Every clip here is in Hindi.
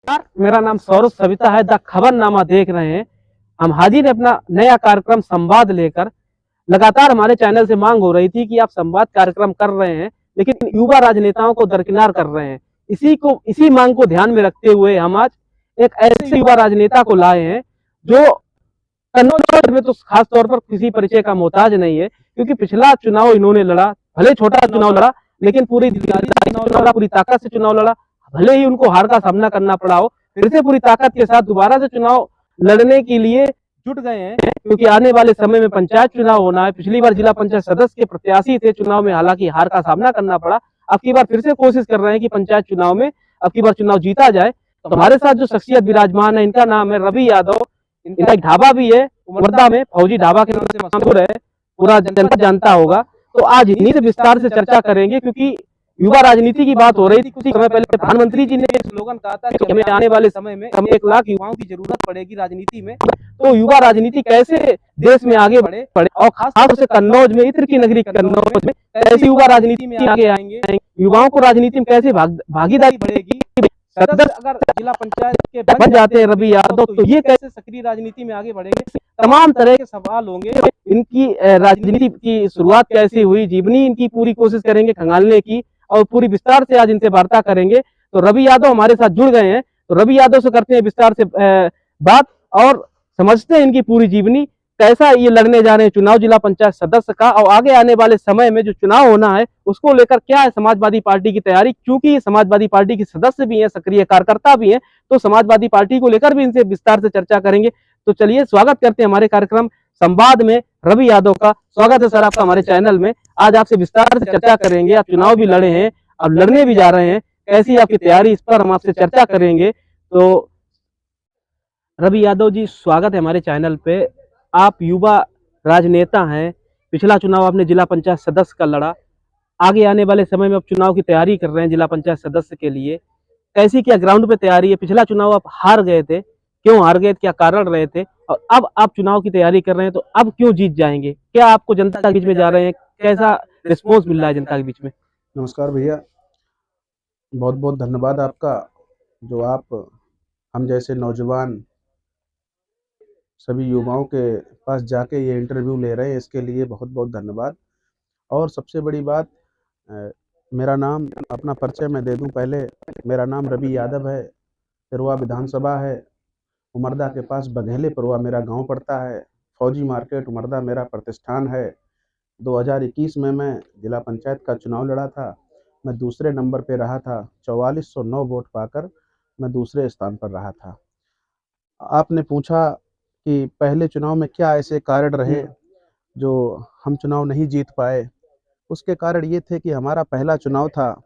मेरा नाम सौरभ सविता है। द खबरनामा देख रहे हैं। हम हाजिर हैं अपना नया कार्यक्रम संवाद लेकर। लगातार हमारे चैनल से मांग हो रही थी कि आप संवाद कार्यक्रम कर रहे हैं, लेकिन युवा राजनेताओं को दरकिनार कर रहे हैं। इसी मांग को ध्यान में रखते हुए हम आज एक ऐसे युवा राजनेता को लाए हैं जो कन्नौज में तो खास तौर पर किसी परिचय का मोहताज नहीं है, क्योंकि पिछला चुनाव इन्होंने लड़ा। भले छोटा चुनाव लड़ा, लेकिन पूरी ताकत से चुनाव लड़ा। भले ही उनको हार का सामना करना पड़ा हो, फिर से पूरी ताकत के साथ दोबारा से चुनाव लड़ने के लिए जुट गए हैं, क्योंकि आने वाले समय में पंचायत चुनाव होना है। पिछली बार जिला पंचायत सदस्य के प्रत्याशी थे चुनाव में, हालांकि हार का सामना करना पड़ा। अब की बार फिर से कोशिश कर रहे हैं कि पंचायत चुनाव में अब की बार चुनाव जीता जाए। तो हमारे साथ जो शख्सियत विराजमान है, इनका नाम है रवि यादव। इनका एक ढाबा भी है उमरदा में, फौजी ढाबा के नाम से मशहूर है, पूरा जनता जानता होगा। तो आज इन्हीं से विस्तार से चर्चा करेंगे, क्योंकि युवा राजनीति की बात हो रही थी। कुछ समय पहले प्रधानमंत्री जी ने एक स्लोगन कहा था कि हमें आने वाले समय में हमें 1 लाख युवाओं की जरूरत पड़ेगी राजनीति में। तो युवा राजनीति कैसे देश में आगे बढ़े और खास से कन्नौज में, इत्र की नगरी कन्नौज में कैसे युवा राजनीति में आगे आएंगे, युवाओं को राजनीति में कैसे भागीदारी बढ़ेगी। सदस्य अगर जिला पंचायत के बन जाते हैं रवि यादव, तो ये कैसे सक्रिय राजनीति में आगे बढ़ेंगे। तमाम तरह के सवाल होंगे। इनकी राजनीति की शुरुआत कैसे हुई, जीवनी इनकी पूरी कोशिश करेंगे खंगालने की, और पूरी विस्तार से आज इनसे वार्ता करेंगे। तो रवि यादव हमारे साथ जुड़ गए हैं। तो रवि यादव से करते हैं विस्तार से बात और समझते हैं इनकी पूरी जीवनी, कैसा ये लड़ने जा रहे हैं चुनाव जिला पंचायत सदस्य का, और आगे आने वाले समय में जो चुनाव होना है उसको लेकर क्या है समाजवादी पार्टी की तैयारी। क्योंकि ये समाजवादी पार्टी के सदस्य भी हैं, सक्रिय कार्यकर्ता भी हैं, तो समाजवादी पार्टी को लेकर भी इनसे विस्तार से चर्चा करेंगे। तो चलिए स्वागत करते हैं हमारे कार्यक्रम संवाद में रवि यादव का। स्वागत है सर आपका हमारे चैनल में। आज आपसे विस्तार से चर्चा करेंगे। आप चुनाव भी लड़े हैं, अब लड़ने भी जा रहे हैं, कैसी आपकी तैयारी, इस पर हम आपसे चर्चा करेंगे। तो रवि यादव जी, स्वागत है हमारे चैनल पे। आप युवा राजनेता हैं, पिछला चुनाव आपने जिला पंचायत सदस्य का लड़ा, आगे आने वाले समय में आप चुनाव की तैयारी कर रहे हैं जिला पंचायत सदस्य के लिए। कैसी क्या ग्राउंड पे तैयारी है? पिछला चुनाव आप हार गए थे, क्यों हार गए, क्या कारण रहे थे, और अब आप चुनाव की तैयारी कर रहे हैं, तो अब क्यों जीत जाएंगे? क्या आपको जनता के बीच में जा रहे हैं, कैसा रिस्पॉन्स मिल रहा है जनता के बीच में? नमस्कार भैया, बहुत बहुत धन्यवाद आपका, जो आप हम जैसे नौजवान सभी युवाओं के पास जाके ये इंटरव्यू ले रहे हैं, इसके लिए बहुत बहुत धन्यवाद। और सबसे बड़ी बात, मेरा नाम, अपना परिचय मैं दे दूं पहले। मेरा नाम रवि यादव है, तिरवा विधानसभा है, उमरदा के पास बघेले परवा मेरा गांव पड़ता है। फौजी मार्केट उमरदा मेरा प्रतिष्ठान है। 2021 में मैं जिला पंचायत का चुनाव लड़ा था, मैं दूसरे नंबर पे रहा था। 4409 वोट पाकर मैं दूसरे स्थान पर रहा था। आपने पूछा कि पहले चुनाव में क्या ऐसे कारण रहे जो हम चुनाव नहीं जीत पाए। उसके कारण ये थे कि हमारा पहला चुनाव था,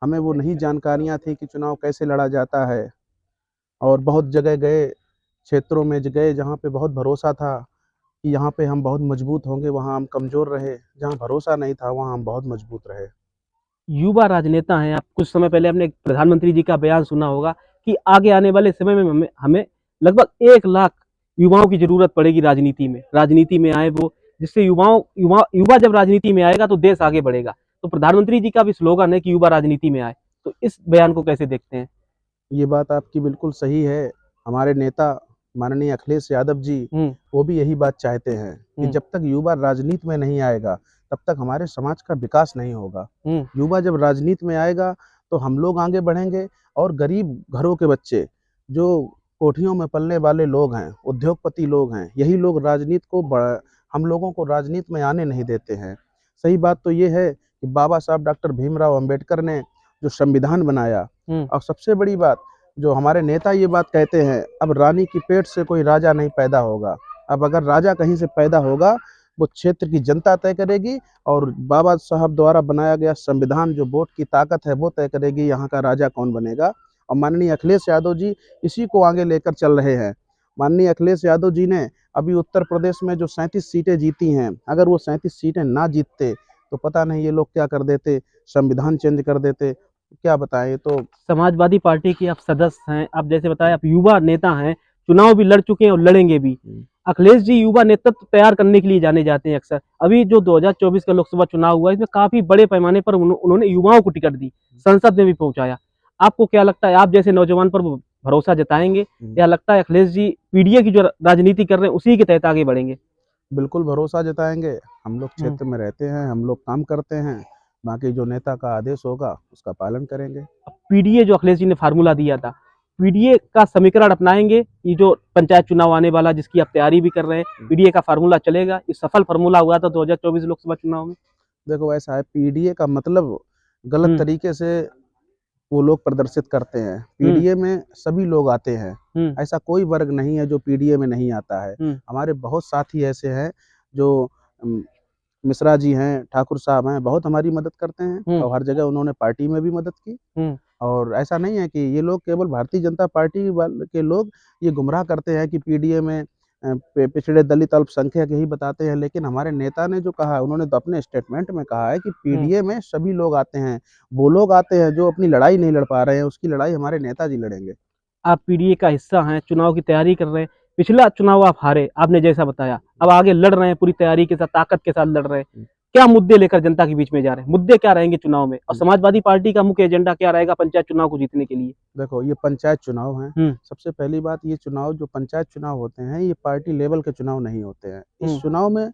हमें वो नहीं जानकारियाँ थी कि चुनाव कैसे लड़ा जाता है। और बहुत जगह गए, क्षेत्रों में गए जहाँ पे बहुत भरोसा था कि यहाँ पे हम बहुत मजबूत होंगे, वहाँ हम कमज़ोर रहे। जहाँ भरोसा नहीं था वहाँ हम बहुत मजबूत रहे। युवा राजनेता हैं आप। कुछ समय पहले आपने प्रधानमंत्री जी का बयान सुना होगा कि आगे आने वाले समय में हमें लगभग 1 लाख युवाओं की जरूरत पड़ेगी राजनीति में आए वो, जिससे युवा जब राजनीति में आएगा तो देश आगे बढ़ेगा। तो प्रधानमंत्री जी का भी स्लोगन है कि युवा राजनीति में आए। तो इस बयान को कैसे देखते हैं? ये बात आपकी बिल्कुल सही है। हमारे नेता माननीय अखिलेश यादव जी, वो भी यही बात चाहते हैं कि जब तक युवा राजनीति में नहीं आएगा तब तक हमारे समाज का विकास नहीं होगा। युवा जब राजनीति में आएगा तो हम लोग आगे बढ़ेंगे, और गरीब घरों के बच्चे, जो कोठियों में पलने वाले लोग हैं, उद्योगपति लोग हैं, यही लोग राजनीति को हम लोगों को राजनीति में आने नहीं देते हैं। सही बात तो ये है कि बाबा साहब डॉक्टर भीमराव अंबेडकर ने जो संविधान बनाया, और सबसे बड़ी बात जो हमारे नेता ये बात कहते हैं, अब रानी की पेट से कोई राजा नहीं पैदा होगा। अब अगर राजा कहीं से पैदा होगा वो क्षेत्र की जनता तय करेगी, और बाबा साहब द्वारा बनाया गया संविधान जो वोट की ताकत है वो तय करेगी यहाँ का राजा कौन बनेगा। और माननीय अखिलेश यादव जी इसी को आगे लेकर चल रहे हैं। माननीय अखिलेश यादव जी ने अभी उत्तर प्रदेश में जो 37 सीटें जीती हैं, अगर वो 37 सीटें ना जीतते तो पता नहीं ये लोग क्या कर देते, संविधान चेंज कर देते। क्या बताएं। तो समाजवादी पार्टी के आप सदस्य हैं, आप जैसे बताया आप युवा नेता हैं, चुनाव भी लड़ चुके हैं और लड़ेंगे भी। अखिलेश जी युवा नेतृत्व तैयार करने के लिए जाने जाते हैं अक्सर। अभी जो 2024 का लोकसभा चुनाव हुआ, इसमें काफी बड़े पैमाने पर उन्होंने युवाओं को टिकट दी, संसद में भी पहुंचाया। आपको क्या लगता है, आप जैसे नौजवान पर भरोसा जताएंगे, या लगता है अखिलेश जी पीडीए की जो राजनीति कर रहे हैं उसी के तहत आगे बढ़ेंगे? बिल्कुल भरोसा जताएंगे। हम लोग क्षेत्र में रहते हैं, हम लोग काम करते हैं, बाकी जो नेता का आदेश होगा उसका पालन करेंगे। पीडीए जो अखिलेश जी ने फार्मूला दिया था, पीडीए का समीकरण अपनाएंगे? ये जो पंचायत चुनाव आने वाला जिसकी आप तैयारी भी कर रहे हैं, पीडीए का फार्मूला चलेगा? ये सफल फार्मूला हुआ था 2024 लोकसभा चुनाव में। देखो ऐसा है, पीडीए का मतलब गलत तरीके से वो लोग प्रदर्शित करते हैं। पीडीए में सभी लोग आते हैं, ऐसा कोई वर्ग नहीं है जो पीडीए में नहीं आता है। हमारे बहुत साथी ऐसे हैं जो मिश्रा जी हैं, ठाकुर साहब हैं, बहुत हमारी मदद करते हैं और हर जगह उन्होंने पार्टी में भी मदद की। और ऐसा नहीं है कि ये लोग केवल भारतीय जनता पार्टी वाले के लोग ये गुमराह करते हैं कि पीडीए में पिछड़े दलित अल्पसंख्यक यही बताते हैं, लेकिन हमारे नेता ने जो कहा, उन्होंने तो अपने स्टेटमेंट में कहा है कि पीडीए में सभी लोग आते हैं। वो लोग आते हैं जो अपनी लड़ाई नहीं लड़ पा रहे हैं, उसकी लड़ाई हमारे नेताजी लड़ेंगे। आप पीडीए का हिस्सा हैं, चुनाव की तैयारी कर रहे हैं, पिछला चुनाव आप हारे, आपने जैसा बताया, अब आगे लड़ रहे हैं, पूरी तैयारी के साथ, ताकत के साथ लड़ रहे हैं। क्या मुद्दे लेकर जनता के बीच में जा रहे हैं? मुद्दे क्या रहेंगे चुनाव में, और समाजवादी पार्टी का मुख्य एजेंडा क्या रहेगा पंचायत चुनाव को जीतने के लिए? देखो ये पंचायत चुनाव हैं। सबसे पहली बात, ये चुनाव जो पंचायत चुनाव होते हैं, ये पार्टी लेवल के चुनाव नहीं होते हैं। इस चुनाव में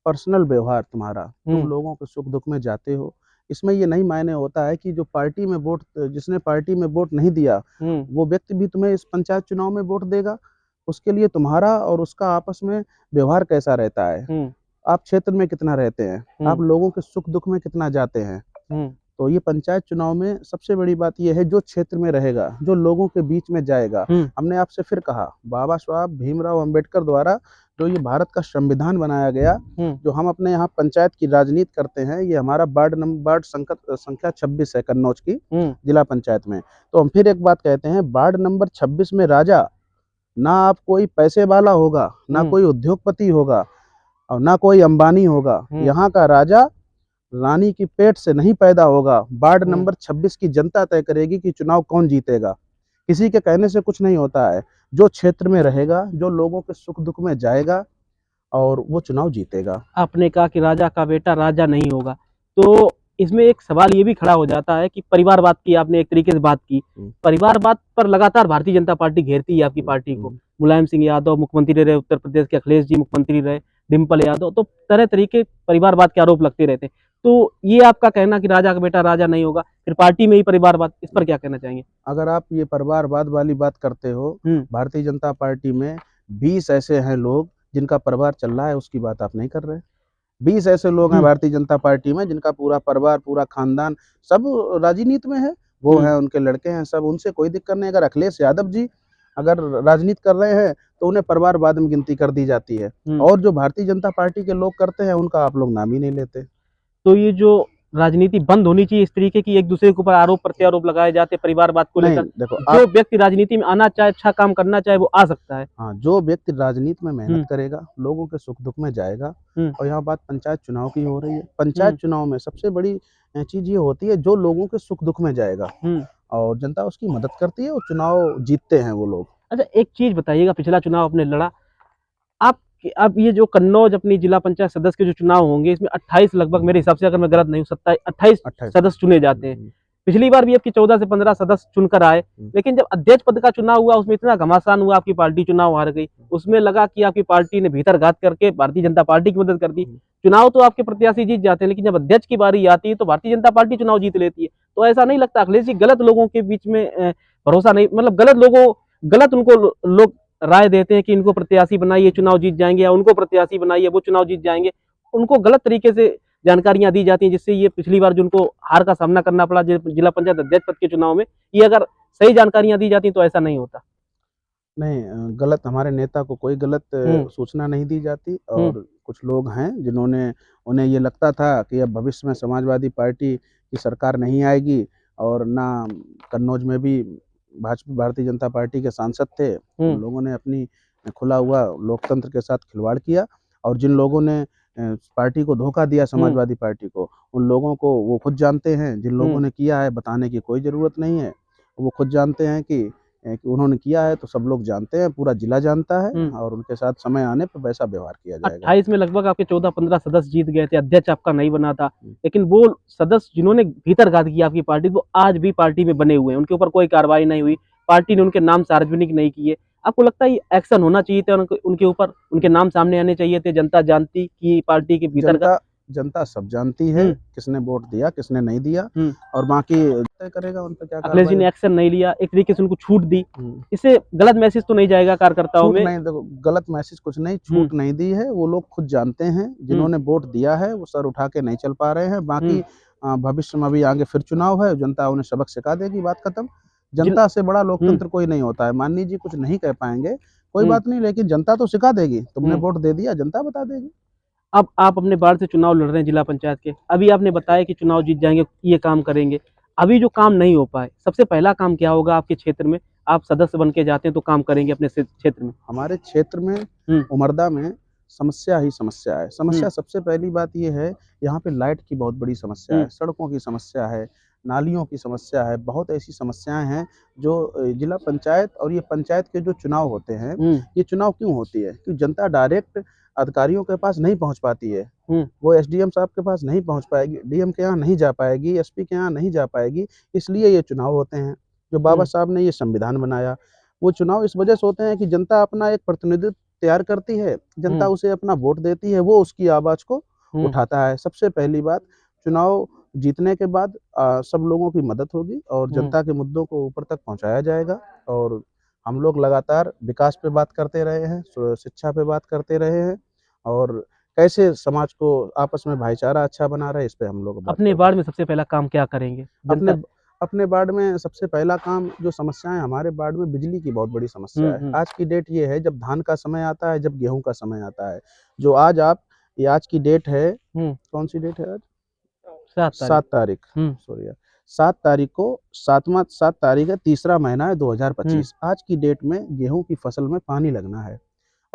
पर्सनल व्यवहार तुम्हारा, तुम लोगों के सुख दुख में जाते हो। इसमें ये नहीं मायने होता है कि जो पार्टी में वोट, जिसने पार्टी में वोट नहीं दिया, वो व्यक्ति भी तुम्हें इस पंचायत चुनाव में वोट देगा। उसके लिए तुम्हारा और उसका आपस में व्यवहार कैसा रहता है, आप क्षेत्र में कितना रहते हैं, आप लोगों के सुख दुख में कितना जाते हैं। तो ये पंचायत चुनाव में सबसे बड़ी बात ये है, जो क्षेत्र में रहेगा, जो लोगों के बीच में जाएगा। हमने आपसे फिर कहा, बाबा साहब भीमराव अंबेडकर द्वारा जो ये भारत का संविधान बनाया गया, जो हम अपने यहाँ पंचायत की राजनीति करते हैं, ये हमारा वार्ड संख्या 26 है कन्नौज की जिला पंचायत में। तो हम फिर एक बात कहते हैं, वार्ड नंबर 26 में राजा ना आप कोई पैसे वाला होगा, ना कोई उद्योगपति होगा और ना कोई अंबानी होगा। यहाँ का राजा रानी की पेट से नहीं पैदा होगा। वार्ड नंबर 26 की जनता तय करेगी कि चुनाव कौन जीतेगा। किसी के कहने से कुछ नहीं होता है। जो क्षेत्र में रहेगा, जो लोगों के सुख दुख में जाएगा, और वो चुनाव जीतेगा। आपने कहा कि राजा का बेटा राजा नहीं होगा, तो इसमें एक सवाल ये भी खड़ा हो जाता है कि परिवारवाद की आपने एक तरीके से बात की, परिवारवाद पर लगातार भारतीय जनता पार्टी घेरती है आपकी पार्टी को। मुलायम सिंह यादव मुख्यमंत्री रहे उत्तर प्रदेश के, अखिलेश जी मुख्यमंत्री रहे, डिम्पल यादव, तो तरह तरीके परिवारवाद के आरोप लगते रहते हैं। तो ये आपका कहना कि राजा का बेटा राजा नहीं होगा, फिर पार्टी में ही परिवारवाद, इस पर क्या कहना चाहेंगे? अगर आप ये परिवारवाद वाली बात करते हो, भारतीय जनता पार्टी में 20 ऐसे हैं लोग जिनका परिवार चल रहा है, उसकी बात आप नहीं कर रहे। 20 ऐसे लोग हैं भारतीय जनता पार्टी में जिनका पूरा परिवार, पूरा खानदान सब राजनीति में है। वो हैं, उनके लड़के हैं सब, उनसे कोई दिक्कत नहीं। अगर अखिलेश यादव जी अगर राजनीति कर रहे हैं तो उन्हें परिवारवाद में गिनती कर दी जाती है, और जो भारतीय जनता पार्टी के लोग करते हैं उनका आप लोग नाम ही नहीं लेते। तो ये जो राजनीति बंद होनी चाहिए, इस तरीके की एक दूसरे के ऊपर आरोप प्रत्यारोप लगाए जाते परिवारवाद को लेकर। देखो, जो व्यक्ति राजनीति में आना चाहे, अच्छा काम करना चाहे, वो आ सकता है। हाँ, जो व्यक्ति राजनीति में मेहनत करेगा, लोगों के सुख दुख में जाएगा। और यहाँ बात पंचायत चुनाव की हो रही है। पंचायत चुनाव में सबसे बड़ी चीज ये होती है, जो लोगों के सुख दुख में जाएगा और जनता उसकी मदद करती है और चुनाव जीतते हैं वो लोग। अच्छा, एक चीज बताइएगा, पिछला चुनाव आपने लड़ा, आप अब ये जो कन्नौज अपनी जिला पंचायत सदस्य के जो चुनाव होंगे, इसमें 28 लगभग, मेरे हिसाब से अगर मैं गलत नहीं हूँ, 28 सदस्य चुने जाते हैं। पिछली बार भी आपकी 14 से 15 सदस्य चुनकर आए, लेकिन जब अध्यक्ष पद का चुनाव हुआ उसमें इतना घमासान हुआ, आपकी पार्टी चुनाव हार गई। उसमें लगा कि आपकी पार्टी ने भीतर घात करके भारतीय जनता पार्टी की मदद कर दी। चुनाव तो आपके प्रत्याशी जीत जाते हैं, लेकिन जब अध्यक्ष की बारी आती है तो भारतीय जनता पार्टी चुनाव जीत लेती है। तो ऐसा नहीं लगता अखिलेश जी गलत लोगों के बीच में भरोसा नहीं, मतलब गलत उनको लोग राय देते हैं कि इनको प्रत्याशी बनाइए चुनाव जीत जाएंगे, या उनको प्रत्याशी बनाइए वो चुनाव जीत जाएंगे, उनको गलत तरीके से जानकारियां दी जाती हैं, जिससे ये पिछली बार जो उनको हार का सामना करना पड़ा जिला पंचायत अध्यक्ष पद के चुनाव में, ये अगर सही जानकारियां दी जाती तो ऐसा नहीं होता। नहीं, गलत, हमारे नेता को कोई गलत सूचना नहीं दी जाती। और कुछ लोग हैं जिन्होंने, उन्हें ये लगता था कि अब भविष्य में समाजवादी पार्टी की सरकार नहीं आएगी, और ना कन्नौज में भी भाजपा भारतीय जनता पार्टी के सांसद थे। उन लोगों ने अपनी खुला हुआ लोकतंत्र के साथ खिलवाड़ किया, और जिन लोगों ने पार्टी को धोखा दिया, समाजवादी पार्टी को, उन लोगों को वो खुद जानते हैं। जिन लोगों ने किया है, बताने की कोई ज़रूरत नहीं है, वो खुद जानते हैं कि उन्होंने किया है, तो सब लोग जानते हैं, पूरा जिला जानता है, और उनके साथ समय आने पर वैसा व्यवहार किया जाएगा। 28 में लगभग आपके 14-15 सदस्य जीत गए थे, अध्यक्ष आपका नहीं बना था, लेकिन वो सदस्य जिन्होंने भीतर घात किया आपकी पार्टी, वो आज भी पार्टी में बने हुए हैं, उनके ऊपर कोई कार्रवाई नहीं हुई, पार्टी ने उनके नाम सार्वजनिक नहीं किए। आपको लगता है ये एक्शन होना चाहिए था उनके ऊपर, उनके नाम सामने आने चाहिए थे, जनता जानती कि पार्टी के भीतर का। जनता सब जानती है किसने वोट दिया किसने नहीं दिया, और बाकी तय करेगा उन पर क्या अखिलेश जी ने एक्शन नहीं लिया, एक तरीके से उनको छूट दी, इससे गलत मैसेज तो नहीं जाएगा कार्यकर्ताओं में? नहीं, देखो गलत मैसेज कुछ नहीं, छूट नहीं दी है, वो लोग खुद जानते हैं, जिन्होंने वोट दिया है वो सर उठा के नहीं चल पा रहे हैं। बाकी भविष्य में अभी आगे फिर चुनाव है, जनता उन्हें सबक सिखा देगी, बात खत्म। जनता से बड़ा लोकतंत्र कोई नहीं होता है। माननीय जी कुछ नहीं कह पाएंगे, कोई बात नहीं, लेकिन जनता तो सिखा देगी, तुमने वोट दे दिया, जनता बता देगी। अब आप अपने वार्ड से चुनाव लड़ रहे हैं जिला पंचायत के, अभी आपने बताया कि चुनाव जीत जाएंगे, ये काम करेंगे, अभी जो काम नहीं हो पाए, सबसे पहला काम क्या होगा आपके क्षेत्र में? आप सदस्य बन के जाते हैं तो काम करेंगे अपने क्षेत्र में? हमारे क्षेत्र में उमरदा में समस्या ही समस्या है। समस्या सबसे पहली बात ये है, यहाँ पे लाइट की बहुत बड़ी समस्या है, सड़कों की समस्या है, नालियों की समस्या है, बहुत ऐसी समस्याएं हैं जो जिला पंचायत और ये पंचायत के जो चुनाव होते हैं, ये चुनाव क्यों होती है कि जनता डायरेक्ट अधिकारियों के पास नहीं पहुंच पाती है। वो एसडीएम साहब के पास नहीं पहुंच पाएगी, डीएम के यहाँ नहीं जा पाएगी, एसपी के यहाँ नहीं जा पाएगी, इसलिए ये चुनाव होते हैं। जो बाबा साहब ने ये संविधान बनाया, वो चुनाव इस वजह से होते हैं कि जनता अपना एक प्रतिनिधित्व तैयार करती है, जनता उसे अपना वोट देती है, वो उसकी आवाज को उठाता है। सबसे पहली बात, चुनाव जीतने के बाद सब लोगों की मदद होगी और जनता के मुद्दों को ऊपर तक पहुंचाया जाएगा। और हम लोग लगातार विकास पे बात करते रहे हैं, शिक्षा पे बात करते रहे हैं, और कैसे समाज को आपस में भाईचारा अच्छा बना रहे, इस पे हम लोग अपने वार्ड में सबसे पहला काम क्या करेंगे? अपने वार्ड में सबसे पहला काम, जो समस्याएं हमारे वार्ड में, बिजली की बहुत बड़ी समस्या है। आज की डेट ये है, जब धान का समय आता है, जब गेहूं का समय आता है, जो ये आज की डेट है, कौन सी डेट है आज? 7 तारीख, सॉरी यार, 7 तारीख को 7 तारीख है, तीसरा महीना है 2025। आज की डेट में गेहूं की फसल में पानी लगना है,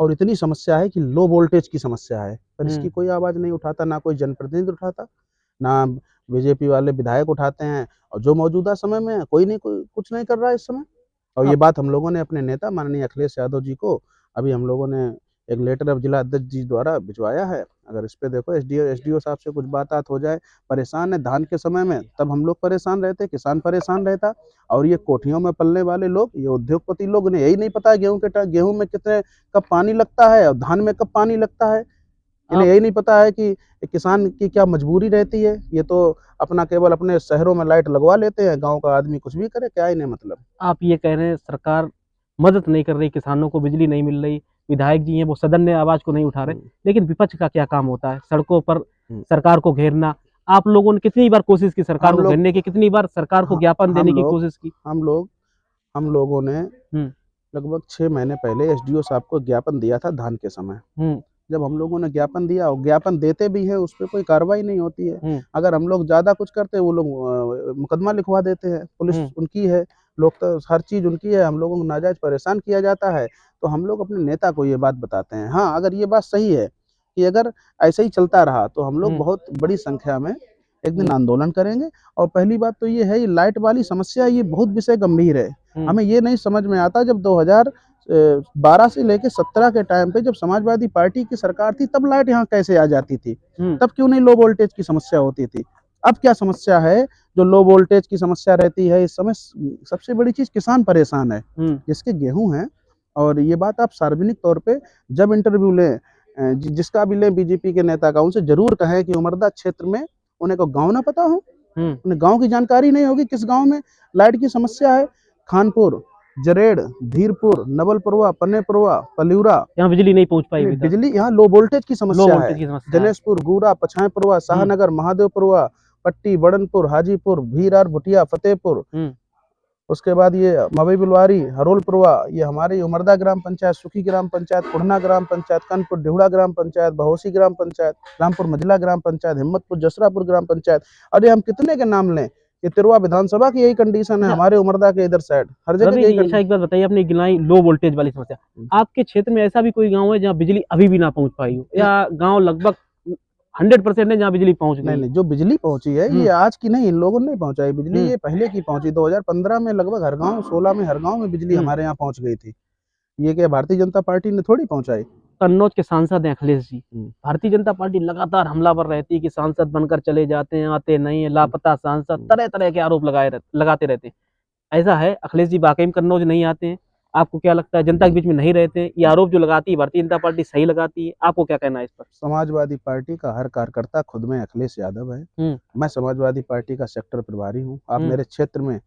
और इतनी समस्या है कि लो वोल्टेज की समस्या है, पर इसकी कोई आवाज नहीं उठाता, ना कोई जनप्रतिनिधि उठाता, ना बीजेपी वाले विधायक उठाते हैं, और जो मौजूदा समय में कोई कुछ नहीं कर रहा है इस समय। और ये बात हम लोगों ने अपने नेता माननीय अखिलेश यादव जी को, अभी हम लोगों ने एक लेटर अब जिला अध्यक्ष जी द्वारा भिजवाया है। अगर इस पे देखो एसडीओ साहब से कुछ बात हो जाए, परेशान है धान के समय में, तब हम लोग परेशान रहते, किसान परेशान रहता, और ये कोठियों में पलने वाले लोग, ये उद्योगपति लोग, उन्हें यही नहीं पता है गेहूं में कितने कब पानी लगता है और धान में कब पानी लगता है। इन्हें यही नहीं पता है कि किसान की क्या मजबूरी रहती है। ये तो अपना केवल अपने शहरों में लाइट लगवा लेते हैं, गांव का आदमी कुछ भी करे, क्या इन्हें मतलब। आप ये कह रहे हैं सरकार मदद नहीं कर रही, किसानों को बिजली नहीं मिल रही, विधायक जी हैं वो सदन में आवाज को नहीं उठा रहे, लेकिन विपक्ष का क्या काम होता है? सड़कों पर सरकार को घेरना। आप लोगों ने कितनी बार कोशिश की सरकार को घेरने की, कितनी बार सरकार को ज्ञापन देने की कोशिश की? हम लोगों ने लगभग 6 महीने पहले एसडीओ साहब को ज्ञापन दिया था धान के समय। जब हम लोगों ने ज्ञापन दिया, और ज्ञापन देते भी हैं, उस पर कोई कार्रवाई नहीं होती है। अगर हम लोग ज्यादा कुछ करते हैं, वो लोग मुकदमा लिखवा देते हैं, पुलिस उनकी है, लोग तो हर चीज उनकी है, हम लोगों को नाजायज परेशान किया जाता है। तो हम लोग अपने नेता को ये बात बताते हैं। हाँ, अगर ये बात सही है कि अगर ऐसे ही चलता रहा तो हम लोग बहुत बड़ी संख्या में एक दिन आंदोलन करेंगे। और पहली बात तो ये है, ये लाइट वाली समस्या, ये बहुत विषय गंभीर है। हमें ये नहीं समझ में आता, जब 2012 से लेके 17 के टाइम पे जब समाजवादी पार्टी की सरकार थी, तब लाइट यहाँ कैसे आ जाती थी, तब क्यों नहीं लो वोल्टेज की समस्या होती थी। अब क्या समस्या है जो लो वोल्टेज की समस्या रहती है? इस समय सबसे बड़ी चीज किसान परेशान है, जिसके गेहूं है। और ये बात आप सार्वजनिक तौर पे जब इंटरव्यू लें, जिसका भी लें बीजेपी के नेता का, उनसे जरूर कहें कि उमरदा क्षेत्र में उन्हें को गांव ना पता हो, उन्हें गांव की जानकारी नहीं होगी, किस गांव में लाइट की समस्या है। खानपुर, जरेड़, धीरपुर, नवलपुरवा, पन्नेपुरवा, पल्यूरा, यहाँ बिजली नहीं पहुंच पाई। बिजली यहाँ लो वोल्टेज की समस्या है। जनेशपुर, गुरा, पछाईपुरवा, शाहनगर, महादेवपुरवा, पट्टी, बड़नपुर, हाजीपुर, भीरार, भुटिया, फतेहपुर, उसके बाद ये मवई बिलवारी, हरोलपुरवा, ये हमारी उमरदा ग्राम पंचायत, सुखी ग्राम पंचायत, कुढ़ना ग्राम पंचायत, कनपुर डिहुड़ा ग्राम पंचायत, बहोसी ग्राम पंचायत, रामपुर मझला ग्राम पंचायत, हिम्मतपुर जसरापुर ग्राम पंचायत। अरे हम कितने के नाम लें, ये तिरवा विधानसभा की यही कंडीशन है, हमारे उमरदा के इधर साइड हर जगह यही। अच्छा एक बात बताइए, आपने गिनाई लो वोल्टेज वाली समस्या, आपके क्षेत्र में ऐसा भी कोई गांव है जहाँ बिजली अभी भी ना पहुंच पाई हो, या गांव लगभग 100% है जहाँ बिजली पहुंच गई? नहीं, जो बिजली पहुंची है ये आज की नहीं, इन लोगों ने नहीं पहुंचाई बिजली, ये पहले की पहुंची। 2015 में लगभग हर गांव, 16 में हर गांव में बिजली हमारे यहाँ पहुंच गई थी। ये क्या भारतीय जनता पार्टी ने थोड़ी पहुंचाई। कन्नौज के सांसद हैं अखिलेश जी, भारतीय जनता पार्टी लगातार हमलावर रहती है कि सांसद बनकर चले जाते हैं, आते नहीं है, लापता सांसद, तरह तरह के आरोप लगाते रहते हैं। ऐसा है अखिलेश जी वाकई में कन्नौज नहीं आते हैं? आपको क्या लगता है जनता के बीच में नहीं रहते हैं? ये आरोप जो लगाती है भारतीय जनता पार्टी सही लगाती है? आपको क्या कहना है इस पर? समाजवादी पार्टी का हर कार्यकर्ता खुद में अखिलेश यादव है। हुँ, मैं समाजवादी पार्टी का सेक्टर प्रभारी हूँ। आप हुँ, मेरे क्षेत्र में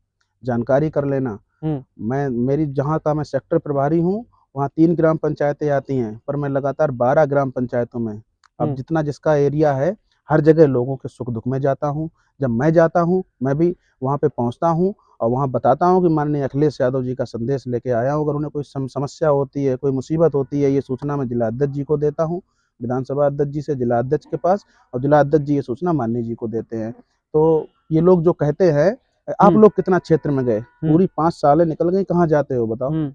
जानकारी कर लेना। हुँ, मैं मेरी जहाँ का मैं सेक्टर प्रभारी हूँ, वहाँ 3 ग्राम पंचायतें आती हैं, पर मैं लगातार 12 ग्राम पंचायतों में, अब हुँ, जितना जिसका एरिया है, हर जगह लोगों के सुख-दुःख में जाता हूँ। जब मैं जाता हूँ, मैं भी वहाँ पे पहुँचता हूँ और वहाँ बताता हूँ कि माननीय अखिलेश यादव जी का संदेश लेके आया हूँ। अगर उन्हें कोई समस्या होती है, कोई मुसीबत होती है, ये सूचना मैं जिला अध्यक्ष जी को देता हूँ, विधानसभा अध्यक्ष जी से जिला अध्यक्ष के पास, और जिला अध्यक्ष जी ये सूचना माननीय जी को देते हैं। तो ये लोग जो कहते हैं, आप हुँ, लोग कितना क्षेत्र में गए? हुँ, पूरी 5 सालें निकल गई, कहाँ जाते हो बताओ? हुँ।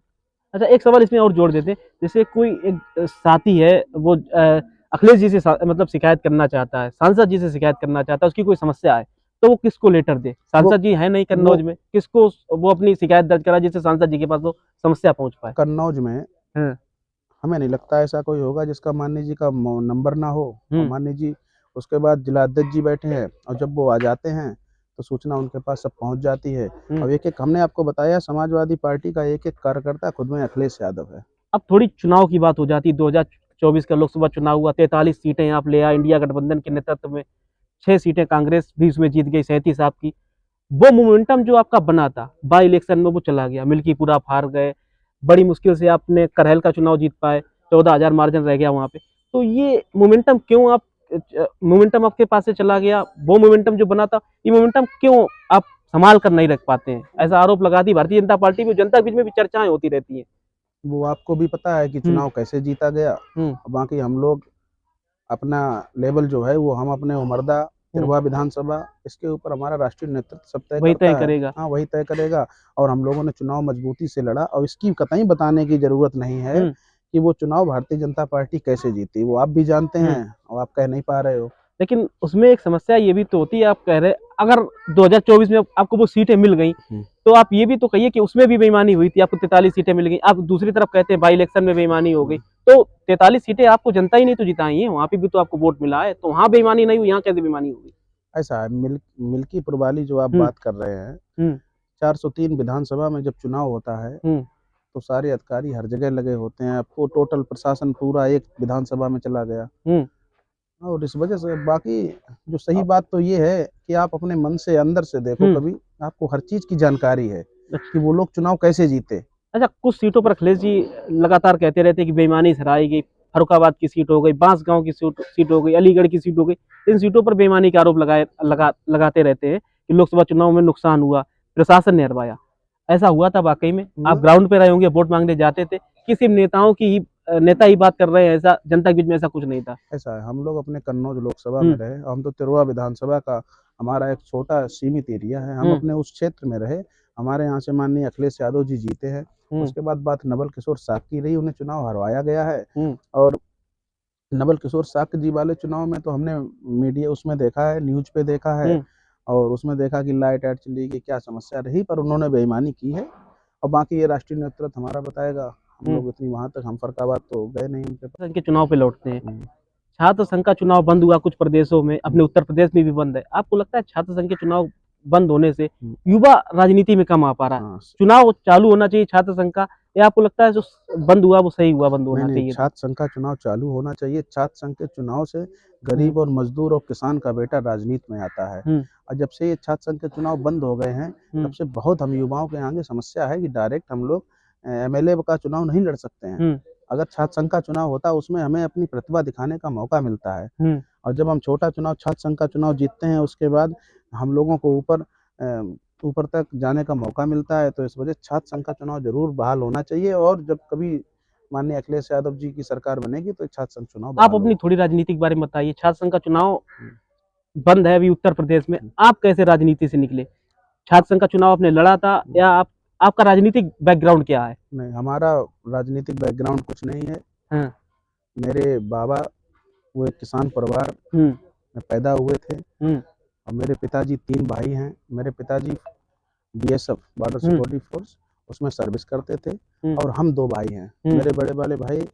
अच्छा एक सवाल इसमें और जोड़ देते हैं, जैसे कोई एक साथी है वो अखिलेश जी से मतलब शिकायत करना चाहता है, सांसद जी से शिकायत करना चाहता है, उसकी कोई समस्या है, तो वो किसको लेटर दे? वो सांसद जी हैं नहीं वो कन्नौज में, किसको वो अपनी शिकायत दर्ज कराए जिससे सांसद जी के पास वो समस्या पहुँच पाए? कन्नौज में हाँ, हमें नहीं लगता ऐसा कोई होगा जिसका माननीय जी का नंबर ना हो, और हुँ, माननीय जी उसके बाद जिला अध्यक्ष जी बैठे हैं, और जब वो आ जाते हैं तो सूचना उनके पास सब पहुंच जाती है। हुँ। अब एक एक हमने आपको बताया, समाजवादी पार्टी का एक एक कार्यकर्ता खुद में अखिलेश यादव है। अब थोड़ी चुनाव की बात हो जाती है, 2024 का लोकसभा चुनाव हुआ, 43 सीटें आप ले आए इंडिया गठबंधन के नेतृत्व में, 6 सीटें कांग्रेस भी उसमें जीत गई 37 आपकी। वो मोमेंटम जो आपका बना था, बाई इलेक्शन में वो चला गया, मिल्कीपुर आप हार गए, बड़ी मुश्किल से आपने करहल का चुनाव जीत पाए, 14,000 मार्जिन रह गया वहाँ पे। तो ये मोमेंटम क्यों आप मोमेंटम आपके पास से चला गया? वो मोमेंटम जो बना था, ये मोमेंटम क्यों आप संभाल कर नहीं रख पाते हैं? ऐसा आरोप लगाती भारतीय जनता पार्टी में, जनता के बीच में भी चर्चाएँ होती रहती हैं। वो आपको भी पता है कि हुँ, चुनाव कैसे जीता गया। हुँ, बाकी हम लोग अपना लेवल जो है वो हम अपने उमरदा, हुँ, तिरवा विधानसभा, इसके ऊपर हमारा राष्ट्रीय नेतृत्व सब तय वही तय करता है। करेगा। हाँ, वही तय करेगा, और हम लोगों ने चुनाव मजबूती से लड़ा, और इसकी कतई बताने की ज़रूरत नहीं है हुँ, कि वो चुनाव भारतीय जनता पार्टी कैसे जीती, वो आप भी जानते हुँ। हैं और आप कह नहीं पा रहे हो। लेकिन उसमें एक समस्या ये भी तो होती है, आप कह रहे अगर 2024 में आपको वो सीटें मिल गई, हुँ। तो आप ये भी तो कहिए कि उसमें भी बेईमानी हुई थी, आपको 43 सीटें मिल गई। आप दूसरी तरफ कहते हैं बाई इलेक्शन में बेईमानी हो गई, तो 43 सीटें आपको जनता ही नहीं तो जिताई है, वहाँ पे भी तो आपको वोट मिला है, तो वहाँ बेईमानी नहीं हुई, यहाँ कैसे बेईमानी हो गई? ऐसा है, मिल्कीपुर वाली जो आप हुँ, बात कर रहे हैं, हुँ, 403 विधानसभा में जब चुनाव होता है, हुँ, तो सारे अधिकारी हर जगह लगे होते हैं, आपको टोटल प्रशासन पूरा एक विधानसभा में चला गया। हुँ। और इस वजह से बाकी जो सही बात तो ये है कि आप अपने मन से अंदर से देखो हुँ। कभी, आपको हर चीज़ की जानकारी है कि अच्छा वो लोग चुनाव कैसे जीते। अच्छा, कुछ सीटों पर अखिलेश जी लगातार कहते रहते हैं कि बेईमानी से हराई गई, फर्रुखाबाद की सीट हो गई, बांसगांव की सीट हो गई, अलीगढ़ की सीट हो गई। इन सीटों पर बेईमानी के आरोप लगाते रहते हैं कि लोकसभा चुनाव में नुकसान हुआ, प्रशासन ने हरवाया। ऐसा हुआ था वाकई में? आप हुआ ग्राउंड पे रहे होंगे, वोट मांगने जाते थे कि सिर्फ नेताओं की ही नेता ही बात कर रहे हैं, ऐसा जनता के बीच में ऐसा कुछ नहीं था? ऐसा है, हम लोग अपने कन्नौज लोकसभा में हुँ, रहे, हम तो तिरवा विधानसभा का हमारा एक छोटा सीमित एरिया है, हम हुँ, अपने उस क्षेत्र में रहे। हमारे यहाँ से माननीय अखिलेश यादव जी जीते हैं। हुँ, उसके बाद बात नवल किशोर साग की रही, उन्हें चुनाव हरवाया गया है। हुँ, और नवल किशोर साग जी वाले चुनाव में तो हमने मीडिया उसमें देखा है, न्यूज़ पे देखा है, हुँ। और उसमें देखा कि लाइट वाइट चली गई, क्या समस्या रही, पर उन्होंने बेईमानी की है। और बाकी ये राष्ट्रीय नेतृत्व हमारा बताएगा, हम हुँ। लोग इतनी वहाँ तक हम फर्रुखाबाद तो गए नहीं उनके पास। संघ के चुनाव पे लौटते हैं। हुँ, छात्र संघ का चुनाव बंद हुआ कुछ प्रदेशों में, हुँ, अपने उत्तर प्रदेश में भी बंद है। आपको लगता है छात्र संघ के चुनाव बंद होने से हुँ, युवा राजनीति में कम आ पा रहा है? हाँ। चुनाव चालू होना चाहिए छात्र संघ का, या आपको लगता है जो बंद हुआ वो सही हुआ, बंद नहीं, होना नहीं, चाहिए था? छात्र संघ का चुनाव चालू होना चाहिए। छात्र संघ के चुनाव से हुँ, गरीब और मज़दूर और किसान का बेटा राजनीति में आता है। हुँ, और जब से ये छात्र संघ के चुनाव बंद हो गए हैं, तब हुँ, से बहुत हम युवाओं के आगे समस्या है कि डायरेक्ट हम लोग एमएलए का चुनाव नहीं लड़ सकते हैं। हुँ, अगर छात्र संघ का चुनाव होता, उसमें हमें अपनी प्रतिभा दिखाने का मौका मिलता है। हुँ। और जब हम छोटा चुनाव छात्र संघ का चुनाव जीतते हैं, उसके बाद हम लोगों को ऊपर तक जाने का मौका मिलता है, तो इस वजह से छात्र संघ का चुनाव ज़रूर बहाल होना चाहिए, और जब कभी माननीय अखिलेश यादव जी की सरकार बनेगी तो छात्र संघ चुनाव आप बहाल अपनी होगा। थोड़ी राजनीति के बारे में बताइए। छात्र संघ का चुनाव हुँ, बंद है अभी उत्तर प्रदेश में, हुँ, आप कैसे राजनीति से निकले? छात्र संघ का चुनाव आपने लड़ा था, हुँ। या आप आपका राजनीतिक बैकग्राउंड क्या है? नहीं, हमारा राजनीतिक बैकग्राउंड कुछ नहीं है। हाँ, मेरे बाबा वो एक किसान परिवार हुँ, में पैदा हुए थे, हुँ, और मेरे पिताजी 3 भाई हैं। मेरे पिताजी बीएसएफ बॉर्डर हुँ, सिक्योरिटी फोर्स उसमें सर्विस करते थे, हुँ, और हम 2 भाई हैं। हुँ, मेरे बड़े वाले भाई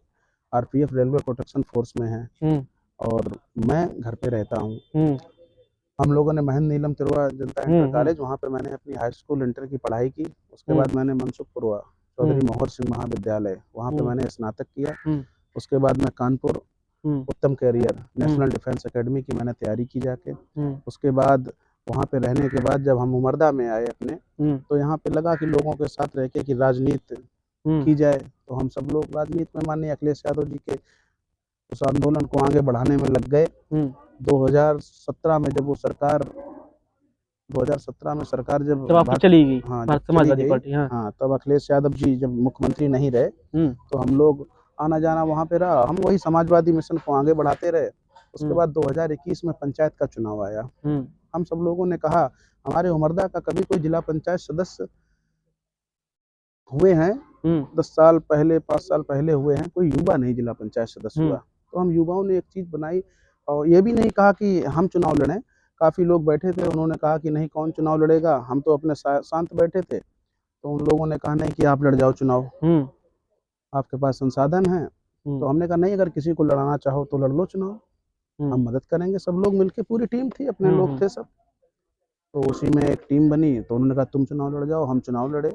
आरपीएफ रेलवे प्रोटेक्शन फोर्स में हैं, हुँ, और मैं घर पे रहता हूँ। हुँ। हम लोगों ने महेंद्र नीलम तिरुआ जनता इंटर हम्म। कॉलेज, वहाँ पे मैंने अपनी हाई स्कूल इंटर की पढ़ाई की। उसके हम्म। बाद मैंने मनसुखपुर चौधरी हम्म। मोहर सिंह महाविद्यालय, वहाँ पे हम्म। मैंने स्नातक किया। हम्म। उसके बाद मैं कानपुर हम्म। उत्तम कैरियर नेशनल डिफेंस एकेडमी की मैंने तैयारी की जाके। हम्म। उसके बाद वहाँ पे रहने के बाद जब हम उमरदा में आए अपने, हम्म। तो यहाँ पे लगा कि लोगों के साथ रह के कि राजनीति हम्म। की जाए, तो हम सब लोग राजनीति में माननीय अखिलेश यादव जी के उस आंदोलन को आगे बढ़ाने में लग गए। हम्म। 2017 में जब वो सरकार 2017 में सरकार जब जब आपकी चली गई हाँ, जब भारत चली समाजवादी गई, पार्टी, हाँ। हाँ, तब अखिलेश यादव जी जब मुख्यमंत्री नहीं रहे, हम्म। तो हम लोग आना जाना वहाँ पे रहा। हम वही समाजवादी मिशन को आगे बढ़ाते रहे। उसके बाद 2021 में पंचायत का चुनाव आया। हम्म। हम सब लोगों ने कहा हमारे उमरदा का कभी कोई जिला पंचायत सदस्य हुए हैं, 10 साल पहले 5 साल पहले हुए हैं, कोई युवा नहीं जिला पंचायत सदस्य हुआ। तो हम युवाओं ने एक चीज़ बनाई, और ये भी नहीं कहा कि हम चुनाव लड़ें। काफ़ी लोग बैठे थे, उन्होंने कहा कि नहीं कौन चुनाव लड़ेगा, हम तो अपने शांत बैठे थे। तो उन लोगों ने कहा नहीं कि आप लड़ जाओ चुनाव, आपके पास संसाधन हैं। तो हमने कहा नहीं, अगर किसी को लड़ाना चाहो तो लड़ लो चुनाव, हम मदद करेंगे। सब लोग मिलके, पूरी टीम थी, अपने लोग थे सब। तो उसी में एक टीम बनी, तो उन्होंने कहा तुम चुनाव लड़ जाओ, हम चुनाव लड़े।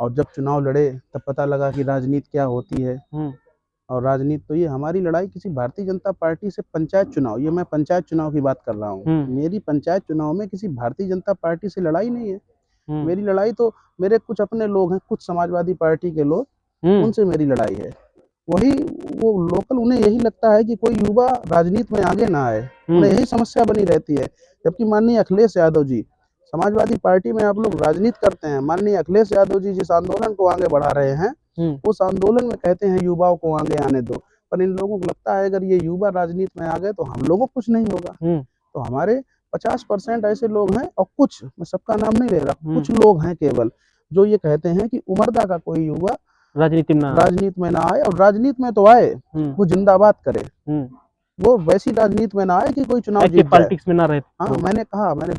और जब चुनाव लड़े तब पता लगा कि राजनीति क्या होती है। और राजनीति तो ये हमारी लड़ाई किसी भारतीय जनता पार्टी से पंचायत चुनाव, ये मैं पंचायत चुनाव की बात कर रहा हूँ, मेरी पंचायत चुनाव में किसी भारतीय जनता पार्टी से लड़ाई नहीं है। मेरी लड़ाई तो मेरे कुछ अपने लोग हैं, कुछ समाजवादी पार्टी के लोग, उनसे मेरी लड़ाई है। वही वो लोकल, उन्हें यही लगता है कि कोई युवा राजनीति में आगे ना आए, उन्हें यही समस्या बनी रहती है। जबकि माननीय अखिलेश यादव जी, समाजवादी पार्टी में आप लोग राजनीति करते हैं, माननीय अखिलेश यादव जी जिस आंदोलन को आगे बढ़ा रहे हैं, उस आंदोलन में कहते हैं युवाओं को आगे आने दो। पर इन लोगों को लगता है अगर ये युवा राजनीति में आ गए तो हम लोगों को कुछ नहीं होगा। तो हमारे 50% ऐसे लोग हैं, और कुछ, मैं सबका नाम नहीं ले रहा, कुछ लोग हैं केवल जो ये कहते हैं कि उमरदा का कोई युवा राजनीति में ना आए, और राजनीति में तो आए, वो जिंदाबाद करे, वो वैसी राजनीति में ना आए कि कोई चुनाव जीत पॉलिटिक्स में ना रहे। हाँ, मैंने कहा, मैंने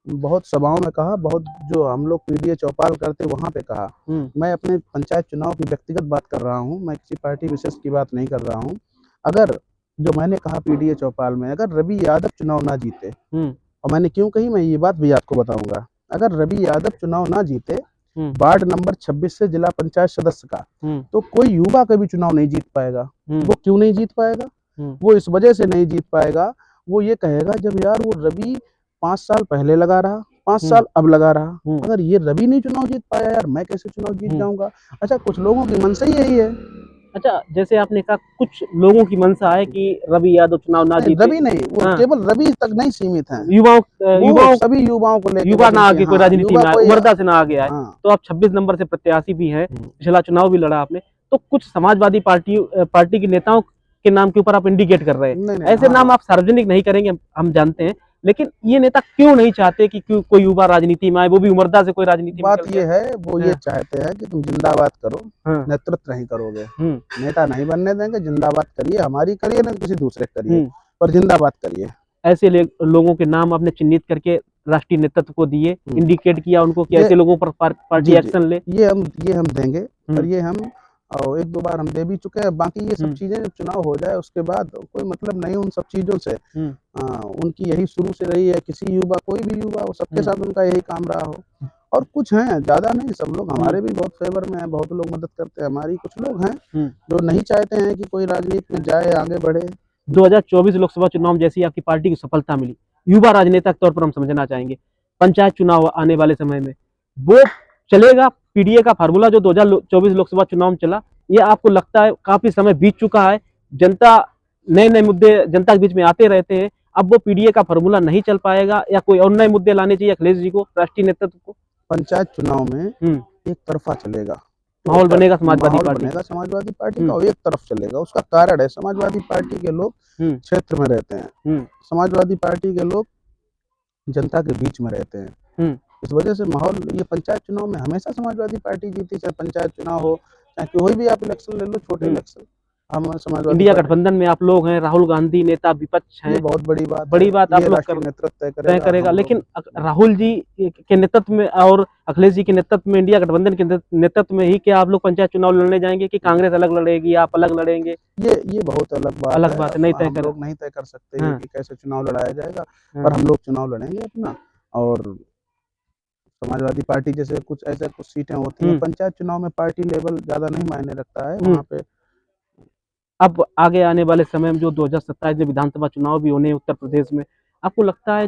बहुत सभाओं में कहा, बहुत जो हम लोग पीडीए चौपाल करते वहां पे कहा। मैं अपने पंचायत चुनाव की व्यक्तिगत बात कर रहा हूँ, मैं किसी पार्टी विशेष की बात नहीं कर रहा हूँ। अगर जो मैंने कहा पीडीए चौपाल में, अगर रवि यादव चुनाव ना जीते, और मैंने क्यों कही, मैं ये बात भी आपको बताऊंगा। अगर रवि यादव चुनाव ना जीते वार्ड नंबर 26 से जिला पंचायत सदस्य का, तो कोई युवा कभी चुनाव नहीं जीत पाएगा। वो क्यों नहीं जीत पाएगा? वो इस वजह से नहीं जीत पाएगा, वो ये कहेगा जब यार वो रवि 5 साल पहले लगा रहा, 5 साल अब लगा रहा, अगर ये रवि नहीं चुनाव जीत पाया यार, मैं कैसे चुनाव जीत जाऊंगा? अच्छा, कुछ लोगों की मनसा ही यही है। अच्छा, जैसे आपने कहा कुछ लोगों की मंशा है कि रवि यादव चुनाव ना जीते। रवि नहीं, वो केवल रवि तक नहीं सीमित है, युवाओं सभी युवाओं को लेकर, युवा ना आगे कोई राजनीति में, उमरदा से ना आगे आए। तो आप 26 नंबर से प्रत्याशी भी हैं, पिछला चुनाव भी लड़ा आपने, तो कुछ समाजवादी पार्टी के नेताओं के नाम के ऊपर आप इंडिकेट कर रहे हैं। ऐसे नाम आप सार्वजनिक नहीं करेंगे, हम जानते हैं, लेकिन ये नेता क्यों नहीं चाहते कि कोई युवा राजनीति में आए, वो भी उमरदा से कोई राजनीति में? बात ये है, वो ये चाहते हैं कि तुम जिंदाबाद करो, नेतृत्व नहीं करोगे, नेता नहीं बनने देंगे, जिंदाबाद करिए, हमारी करिए ना किसी दूसरे करिए, पर जिंदाबाद करिए। ऐसे लोगों के नाम आपने चिन्हित करके राष्ट्रीय नेतृत्व को दिए, इंडिकेट किया उनको कि ऐसे लोगों पर पार्टी एक्शन ले। ये हम देंगे, और ये हम और 1-2 बार हम दे भी चुके हैं। बाकी ये सब चीजें जब चुनाव हो जाए उसके बाद कोई मतलब नहीं उन सब चीजों से। उनकी यही शुरू से रही है, किसी युवा, कोई भी युवा हो, सबके साथ उनका यही काम रहा हो। और कुछ हैं, ज्यादा नहीं, सब लोग हमारे भी बहुत फेवर में हैं, बहुत लोग मदद करते हैं हमारी। कुछ लोग हैं जो नहीं चाहते हैं कि कोई राजनीति में जाए, आगे बढ़े। 2024 लोकसभा चुनाव जैसी आपकी पार्टी की सफलता मिली, युवा राजनेता के तौर पर हम समझना चाहेंगे, पंचायत चुनाव आने वाले समय में वो चलेगा? पीडीए का फार्मूला जो 2024 लोकसभा चुनाव में चला, ये आपको लगता है काफी समय बीत चुका है, जनता नए मुद्दे जनता के बीच में आते रहते हैं, अब वो पीडीए का फार्मूला नहीं चल पाएगा, या कोई और नए मुद्दे लाने चाहिए अखिलेश जी को, राष्ट्रीय नेतृत्व को? पंचायत चुनाव में एक तरफा चलेगा, माहौल बनेगा समाजवादी पार्टी का, और एक तरफ चलेगा। उसका कारण है समाजवादी पार्टी के लोग क्षेत्र में रहते हैं, समाजवादी पार्टी के लोग जनता के बीच में रहते हैं, इस वजह से माहौल, ये पंचायत चुनाव में हमेशा समाजवादी पार्टी जीती, चाहे पंचायत चुनाव हो, चाहे कोई भी आप इलेक्शन ले लो, छोटे इलेक्शन, हम समाजवादी इंडिया पार्टी, गठबंधन में आप लोग हैं, राहुल गांधी नेता विपक्ष ये हैं, बहुत बड़ी बात बड़ी है। बात आप ये लोग राष्ट्रीय नेतृत्व तय तय करेगा। हम लेकिन लोग राहुल जी के नेतृत्व में और अखिलेश जी के नेतृत्व में, इंडिया गठबंधन के नेतृत्व में ही क्या आप लोग पंचायत चुनाव लड़ने जाएंगे कि कांग्रेस अलग लड़ेगी, आप अलग लड़ेंगे? ये बहुत अलग बात अलग है। बात है, अब नहीं तय हम कर। लोग नहीं तय कर सकते हाँ, कि कैसे चुनाव लड़ाया जाएगा, हाँ, पर हम लोग चुनाव लड़ेंगे अपना। और समाजवादी पार्टी जैसे कुछ ऐसे कुछ सीटें होती हैं, पंचायत चुनाव में पार्टी लेवल ज़्यादा नहीं मायने रखता है, वहाँ पे अब आगे आने वाले समय में जो 2027 में विधानसभा चुनाव भी होने हैं उत्तर प्रदेश में, आपको लगता है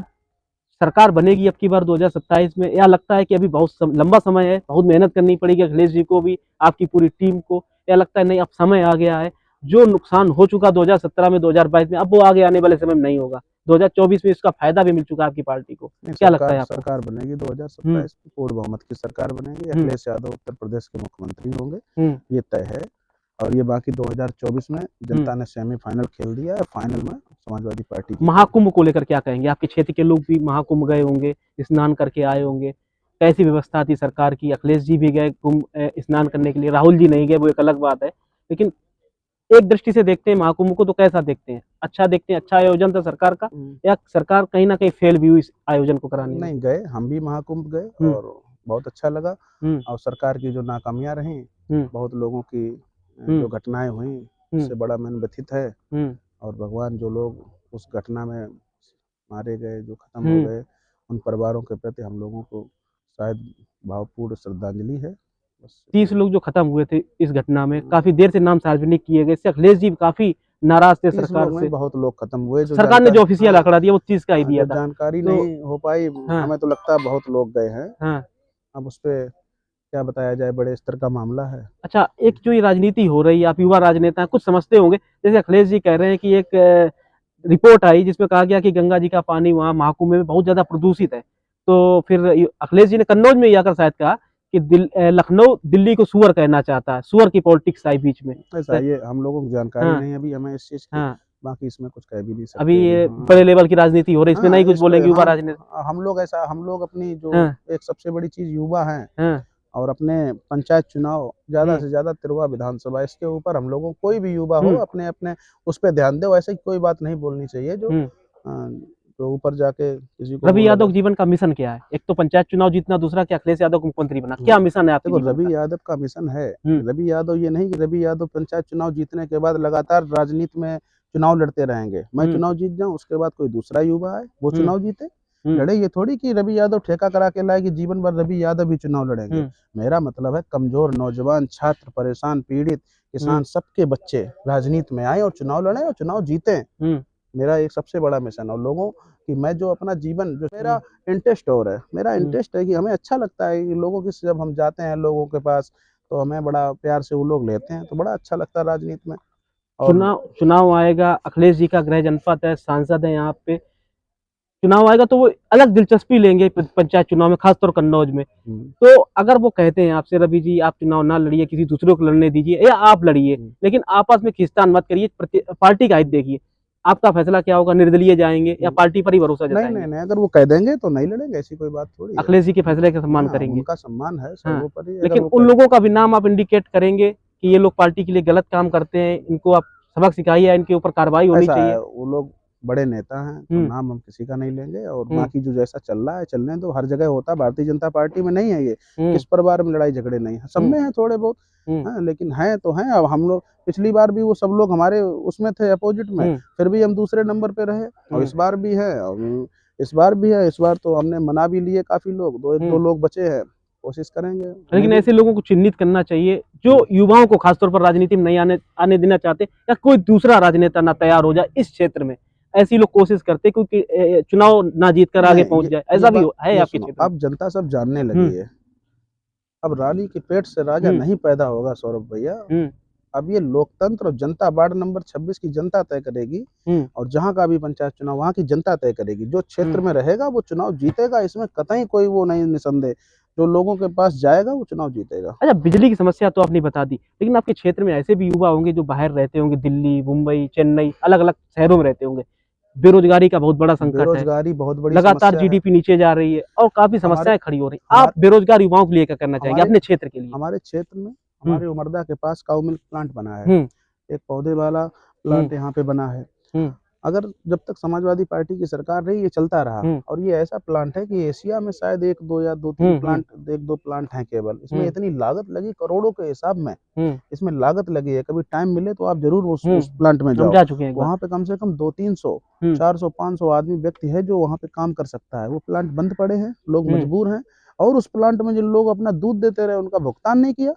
सरकार बनेगी अब की बार 2027 में, या लगता है कि अभी बहुत लंबा समय है, बहुत मेहनत करनी पड़ेगी अखिलेश जी को भी, आपकी पूरी टीम को, या लगता है नहीं अब समय आ गया है, जो नुकसान हो चुका 2017 में 2022 में, अब वो आगे आने वाले समय में नहीं होगा, 2024 में इसका फायदा भी मिल चुका है आपकी पार्टी को? क्या लगता है आपको? सरकार बनेगी 2027 में, पूर्ण बहुमत की सरकार बनेगी, अखिलेश यादव उत्तर प्रदेश के मुख्यमंत्री होंगे, ये तय है। और ये बाकी 2024 में जनता ने सेमीफाइनल खेल दिया है, फाइनल में समाजवादी पार्टी की। महाकुंभ को लेकर क्या कहेंगे? आपके क्षेत्र के लोग भी महाकुंभ गए होंगे, स्नान करके आए होंगे, कैसी व्यवस्था थी सरकार की? अखिलेश जी भी गए कुंभ स्नान करने के लिए, राहुल जी नहीं गए, वो एक अलग बात है, लेकिन एक दृष्टि से देखते हैं महाकुंभ को तो कैसा देखते हैं? अच्छा देखते हैं, अच्छा आयोजन था सरकार का, या सरकार कहीं ना कहीं फेल भी हुई इस आयोजन को कराने में? नहीं गए, हम भी महाकुंभ गए और बहुत अच्छा लगा। और सरकार की जो नाकामियां रही, बहुत लोगों की जो घटनाएं हुई, उससे बड़ा मन व्यथित है। और भगवान जो लोग उस घटना में मारे गए, जो खत्म हो गए, उन परिवारों के प्रति हम लोगों को शायद भावपूर्ण श्रद्धांजलि है। 30 लोग जो खत्म हुए थे इस घटना में, काफी देर से नाम सार्वजनिक किए गए, इससे अखिलेश जी काफी नाराज थे सरकार से। बहुत लोग खत्म हुए, जो सरकार ने जो ऑफिशियल आंकड़ा दिया वो 30 का ही दिया था, जानकारी नहीं हो पाई। हमें तो लगता है बहुत लोग गए हैं। अब उस पर क्या बताया जाए, बड़े स्तर का मामला है। अच्छा, एक जो ये राजनीति हो रही है, आप युवा राजनेता हैं, कुछ समझते होंगे, जैसे अखिलेश जी कह रहे हैं कि एक रिपोर्ट आई जिसमें कहा गया कि गंगा जी का पानी वहाँ महाकुंभ में बहुत ज्यादा प्रदूषित है, तो फिर अखिलेश जी ने कन्नौज में आकर शायद कहा कि लखनऊ दिल्ली को सुअर कहना चाहता है, सुअर की पॉलिटिक्स आई बीच में। ऐसा ये हम लोगों को जानकारी नहीं है अभी हमें इस चीज की। बाकी इसमें कुछ कह भी नहीं सकते। अभी ये बड़े लेवल की राजनीति हो रही है, इसमें नहीं कुछ बोलेंगे युवा राजनीति? हम लोग अपनी जो एक सबसे बड़ी चीज युवा है, और अपने पंचायत चुनाव ज्यादा से ज्यादा तिरवा विधानसभा, इसके ऊपर हम लोगों कोई भी युवा हो अपने अपने उस पर ध्यान दे। ऐसे कोई बात नहीं बोलनी चाहिए जो ऊपर जाके किसी को। रवि यादव जीवन का मिशन क्या है? एक तो पंचायत चुनाव जीतना, दूसरा कि अखिलेश यादव को मुख्यमंत्री बना, क्या मिशन है आपके? देखो, रवि यादव का मिशन है, रवि यादव ये नहीं कि रवि यादव पंचायत चुनाव जीतने के बाद लगातार राजनीति में चुनाव लड़ते रहेंगे। मैं चुनाव जीत जाऊं, उसके बाद कोई दूसरा युवा है वो चुनाव जीते, लड़े। ये थोड़ी कि रवि यादव ठेका करा के लाए कि जीवन भर रवि यादव भी चुनाव लड़ेंगे। मेरा मतलब है कमजोर नौजवान, छात्र, परेशान, पीड़ित, किसान, सबके बच्चे राजनीति में आए और चुनाव लड़े और चुनाव जीते। मेरा एक सबसे बड़ा मिशन। और लोगों कि मैं जो अपना जीवन, जो मेरा इंटरेस्ट और है, मेरा इंटरेस्ट है कि हमें अच्छा लगता है कि लोगों की, जब हम जाते हैं लोगों के पास तो हमें बड़ा प्यार से वो लोग लेते हैं, तो बड़ा अच्छा लगता है राजनीति में। चुनाव आएगा, अखिलेश जी का गृह जनपद है, सांसद है यहाँ पे, चुनाव आएगा तो वो अलग दिलचस्पी लेंगे पंचायत चुनाव में, खासतौर कन्नौज में। तो अगर वो कहते हैं आपसे, रवि जी आप चुनाव ना लड़िए, किसी दूसरे को लड़ने दीजिए, या आप लड़िए, लेकिन आपस में खींचतान मत करिए, पार्टी का हित देखिए, आपका फैसला क्या होगा? निर्दलीय जाएंगे या पार्टी पर ही भरोसा जताएंगे? नहीं, अगर वो कह देंगे तो नहीं लड़ेंगे, ऐसी कोई बात थोड़ी है। अखिलेश जी के फैसले का सम्मान करेंगे, उनका सम्मान है सर्वोपरि। लेकिन उन लोगों का भी नाम आप इंडिकेट करेंगे कि ये लोग पार्टी के लिए गलत काम करते हैं, इनको आप सबक सिखाइए, इनके ऊपर कार्रवाई होनी चाहिए। वो लोग बड़े नेता हैं, तो नाम हम किसी का नहीं लेंगे। और बाकी जो जैसा चल रहा है चलने दो, हर जगह होता है, भारतीय जनता पार्टी में नहीं है ये, किस परिवार में लड़ाई झगड़े नहीं है, सब में है थोड़े बहुत, लेकिन हैं तो हैं। अब हम लोग पिछली बार भी वो सब लोग हमारे उसमें थे, अपोजिट में, फिर भी हम दूसरे नंबर पे रहे, और इस बार भी है, और इस बार भी है। इस बार तो हमने मना भी लिए काफी लोग, दो लोग बचे हैं, कोशिश करेंगे। लेकिन ऐसे लोगों को चिन्हित करना चाहिए जो युवाओं को खासतौर पर राजनीति में नहीं आने देना चाहते, या कोई दूसरा राजनेता ना तैयार हो जाए इस क्षेत्र में। ऐसी लोग कोशिश करते क्योंकि चुनाव ना जीत कर आगे पहुंच जाए, ऐसा भी है आपके क्षेत्र में? अब जनता सब जानने लगी है। अब रानी के पेट से राजा नहीं पैदा होगा सौरभ भैया। अब ये लोकतंत्र और जनता, वार्ड नंबर 26 की जनता तय करेगी, और जहां का भी पंचायत चुनाव वहां की जनता तय करेगी। जो क्षेत्र में रहेगा वो चुनाव जीतेगा, इसमें कतई कोई वो नहीं निसंदेह। जो लोगों के पास जाएगा वो चुनाव जीतेगा। अच्छा, बिजली की समस्या तो आपने बता दी, लेकिन आपके क्षेत्र में ऐसे भी युवा होंगे जो बाहर रहते होंगे, दिल्ली, मुंबई, चेन्नई, अलग अलग शहरों में रहते होंगे। बेरोजगारी का बहुत बड़ा संकट है, बेरोजगारी बहुत बड़ी लगातार जीडीपी नीचे जा रही है और काफी समस्याएं खड़ी हो रही है। आप बेरोजगार युवाओं के लिए क्या करना चाहेंगे अपने क्षेत्र के लिए? हमारे क्षेत्र में हमारे उमरदा के पास काउ मिल्क प्लांट बना है, एक पौधे वाला प्लांट यहाँ पे बना है। अगर जब तक समाजवादी पार्टी की सरकार रही ये चलता रहा, और ये ऐसा प्लांट है कि एशिया में शायद 1-2 या 2-3 प्लांट, 1-2 प्लांट हैं केवल। इसमें इतनी लागत लगी करोड़ों के हिसाब में, इसमें लागत लगी है। कभी टाइम मिले तो आप जरूर उस प्लांट में जाओ। जा चुके हैं वहाँ पे कम से कम 200-300, 400-500 आदमी व्यक्ति है जो वहाँ पे काम कर सकता है। वो प्लांट बंद पड़े हैं, लोग मजबूर हैं, और उस प्लांट में जिन लोग अपना दूध देते रहे उनका भुगतान नहीं किया,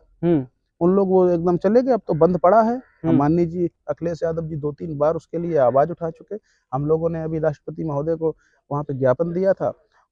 उन लोग वो एकदम चले गए। अब तो बंद पड़ा है। माननीय जी अखिलेश यादव जी 2-3 बार उसके लिए आवाज उठा चुके। हम लोगों ने अभी राष्ट्रपति महोदय को वहाँ पे ज्ञापन दिया था।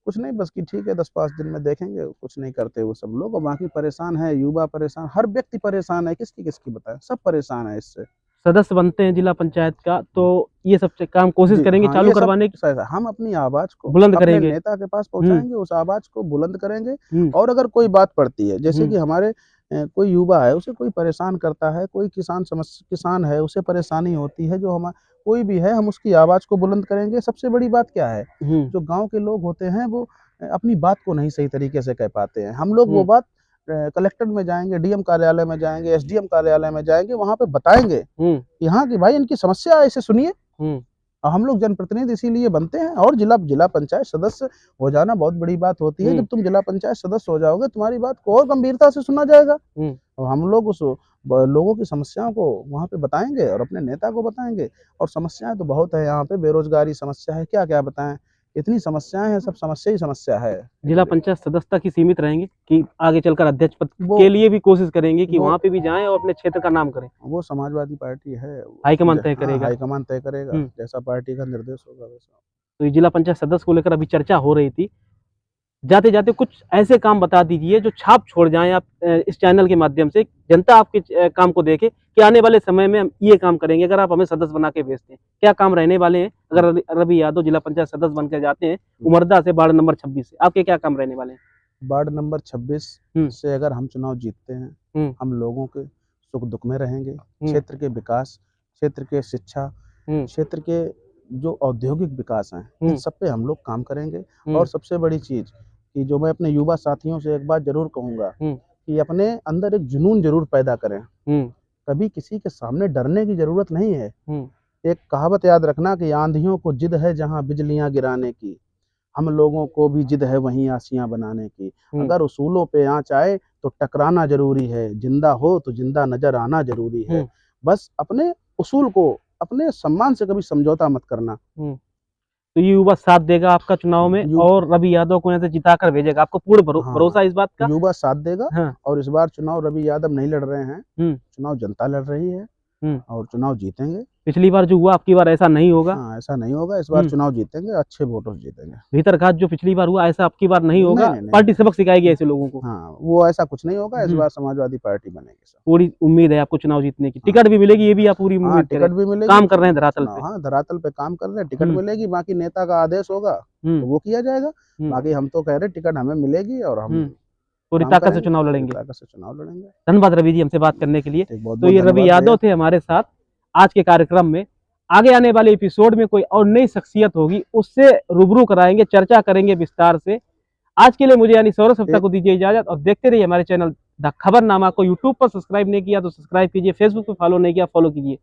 कुछ नहीं, बस कि ठीक है 10-5 दिन में देखेंगे, कुछ नहीं करते वो सब लोग। और बाकी परेशान है, युवा परेशान, हर व्यक्ति परेशान है। किसकी बताएं, सब परेशान है इससे। सदस्य बनते हैं जिला पंचायत का, तो ये सब काम कोशिश करेंगे चालू करवाने की। हम अपनी आवाज को बुलंद करेंगे, नेता के पास पहुंचाएंगे, उस आवाज को बुलंद करेंगे। और अगर कोई बात पड़ती है, जैसे कि हमारे कोई युवा है, उसे कोई परेशान करता है, कोई किसान है, उसे परेशानी होती है, जो हम कोई भी है, हम उसकी आवाज को बुलंद करेंगे। सबसे बड़ी बात क्या है, जो गांव के लोग होते हैं वो अपनी बात को नहीं सही तरीके से कह पाते हैं। हम लोग वो बात कलेक्टर में जाएंगे, डीएम कार्यालय में जाएंगे, एसडीएम कार्यालय में जाएंगे, वहां पे बताएंगे कि हाँ कि भाई इनकी समस्या है, इसे सुनिए। और हम लोग जनप्रतिनिधि इसीलिए बनते हैं। और जिला पंचायत सदस्य हो जाना बहुत बड़ी बात होती है। जब तुम जिला पंचायत सदस्य हो जाओगे, तुम्हारी बात को और गंभीरता से सुना जाएगा, और हम लोग उस लोगों की समस्याओं को वहाँ पे बताएंगे और अपने नेता को बताएंगे। और समस्याएं तो बहुत है यहाँ पे, बेरोजगारी समस्या है, क्या क्या बताएं, इतनी समस्याएं हैं, सब समस्या ही समस्या है। जिला पंचायत सदस्यता की सीमित रहेंगे कि आगे चलकर अध्यक्ष पद के लिए भी कोशिश करेंगे कि वहाँ पे भी जाएं और अपने क्षेत्र का नाम करें? वो समाजवादी पार्टी है, हाईकमान तय करेगा। हाईकमान तय करेगा, जैसा पार्टी का निर्देश होगा वैसा। तो ये जिला पंचायत सदस्य को लेकर अभी चर्चा हो रही थी। जाते जाते कुछ ऐसे काम बता दीजिए जो छाप छोड़ जाएं आप इस चैनल के माध्यम से, जनता आपके काम को देखे कि आने वाले समय में हम ये काम करेंगे। अगर आप हमें सदस्य बना के भेजते हैं, क्या काम रहने वाले हैं? अगर रवि यादव जिला पंचायत सदस्य बन के जाते हैं उमरदा से, वार्ड नंबर 26 से, आपके क्या काम रहने वाले हैं? वार्ड नंबर 26 से अगर हम चुनाव जीतते हैं, हम लोगों के सुख दुख में रहेंगे, क्षेत्र के विकास, क्षेत्र के शिक्षा, क्षेत्र के जो औद्योगिक विकास हैं, इन सब पे हम लोग काम करेंगे। और सबसे बड़ी चीज कि जो मैं अपने युवा साथियों से एक बात जरूर कहूंगा कि अपने अंदर एक जुनून जरूर पैदा करें। कभी किसी के सामने डरने की जरूरत नहीं है। एक कहावत याद रखना कि आंधियों को जिद है जहां बिजलियां गिराने की, हम लोगों को भी जिद है वहीं आसियां बनाने की। अगर उसूलों पे आंच आए तो टकराना जरूरी है, जिंदा हो तो जिंदा नजर आना जरूरी है। बस अपने उसूल को, अपने सम्मान से कभी समझौता मत करना। तो ये युवा साथ देगा आपका चुनाव में, और रवि यादव को यहाँ से जिताकर भेजेगा, आपको पूर्ण भरोसा इस बात का? युवा साथ देगा। और इस बार चुनाव रवि यादव नहीं लड़ रहे हैं, चुनाव जनता लड़ रही है, और चुनाव जीतेंगे। पिछली बार जो हुआ आपकी बार ऐसा नहीं होगा? हाँ, ऐसा नहीं होगा। इस बार चुनाव जीतेंगे, अच्छे वोटों से जीतेंगे। भीतरघात जो पिछली बार हुआ, ऐसा आपकी बार नहीं होगा? पार्टी सबक सिखाएगी ऐसे लोगों को? हाँ, वो ऐसा कुछ नहीं होगा। इस बार समाजवादी पार्टी बनेगी। पूरी उम्मीद है आपको चुनाव जीतने की। टिकट भी मिलेगी, ये भी आप पूरी उम्मीद? टिकट भी मिलेगी। काम कर रहे हैं धरातल पे? हाँ, धरातल पे काम कर रहे हैं। टिकट मिलेगी, बाकी नेता का आदेश होगा तो वो किया जाएगा। बाकी हम तो कह रहे टिकट हमें मिलेगी और हम पूरी ताकत से चुनाव लड़ेंगे। धन्यवाद रवि जी हमसे बात करने के लिए। तो ये रवि यादव थे हमारे साथ आज के कार्यक्रम में। आगे आने वाले एपिसोड में कोई और नई शख्सियत होगी, उससे रूबरू कराएंगे, चर्चा करेंगे विस्तार से। आज के लिए मुझे यानी सौरभ सप्ताह को दीजिए इजाजत, और देखते रहिए हमारे चैनल द खबरनामा को। यूट्यूब पर सब्सक्राइब नहीं किया तो सब्सक्राइब कीजिए, फेसबुक पे फॉलो नहीं किया फॉलो कीजिए।